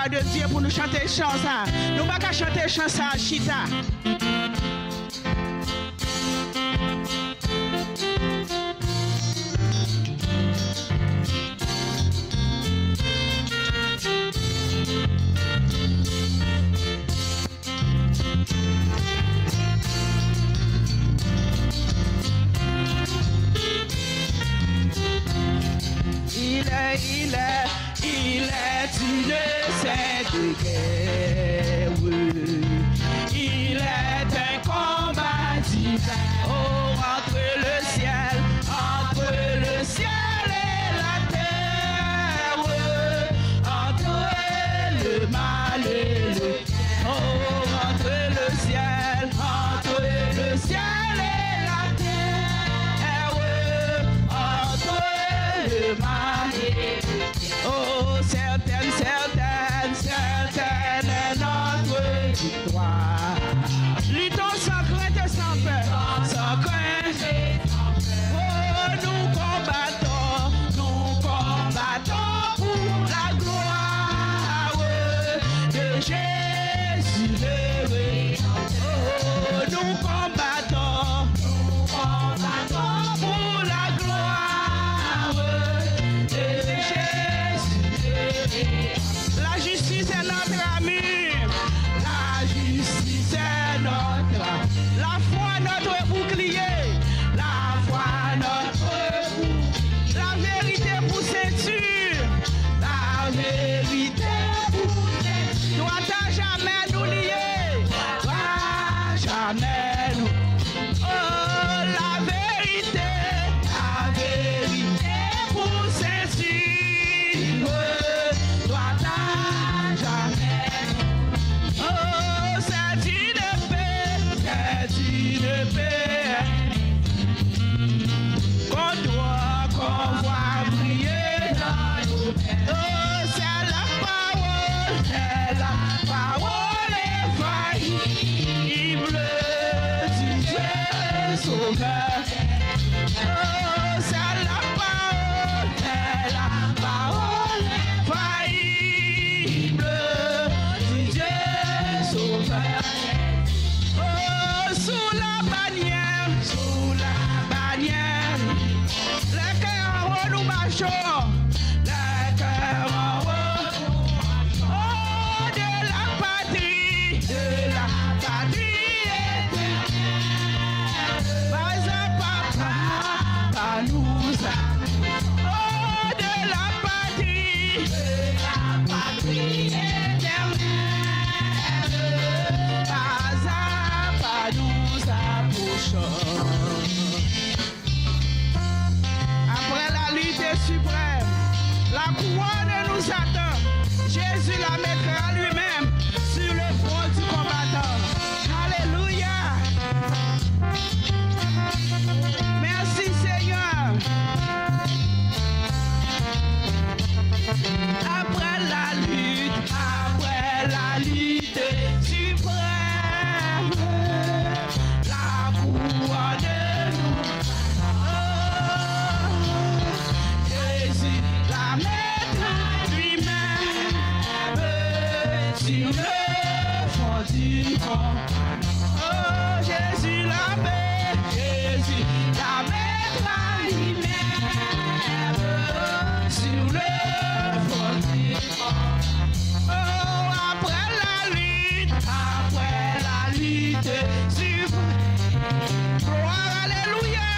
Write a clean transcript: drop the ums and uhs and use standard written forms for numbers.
gloire de Dieu pour nous chanter chant ça. Nous pas qu'à chanter chant ça, chita. Il est une sainte guerre. Il est un combat divin. Oh, entre le ciel et la terre, entre le mal et le bien. Oh, entre le ciel et la terre, entre le mal et le bien. Oh, certaine est notre victoire. Luttons sans crainte et sans peur, sans crainte. Oh, nous combattons pour la gloire de Jésus le Rédempteur. Oh, nous combattons pour la gloire de Jésus. La justice est notre ami. La justice est notre ami. La foi notre bouclier. La foi notre bouclier. La vérité pour ceinture. La vérité pour ceinture. Doit à jamais nous lier. Doit jamais nous. Oh, la vérité pour ceinture. Doit à jamais. Oh, c'est une paix qu'on voit briller dans nos pères. Oh, c'est la parole infaillible du Dieu sauveur. Oh, c'est la parole infaillible du Dieu sauveur. Oh, sous la bannière, le cœur en haut nous marchons, le cœur en haut. Oh, de la patrie éternelle. Papa nous a. Oh, de la patrie éternelle. Pas nous approchons. Après la lutte suprême, la couronne nous attend. Jésus la mettra lui-même sur le front du combattant. Alléluia. Merci Seigneur. Après la lutte suprême, la couronne nous. Oh, Jésus la mettra lui-même sur le fond du camp. Oh, Jésus la mettra lui-même sur le fond du camp. Oh, après la lutte suprême. Gloire, alléluia.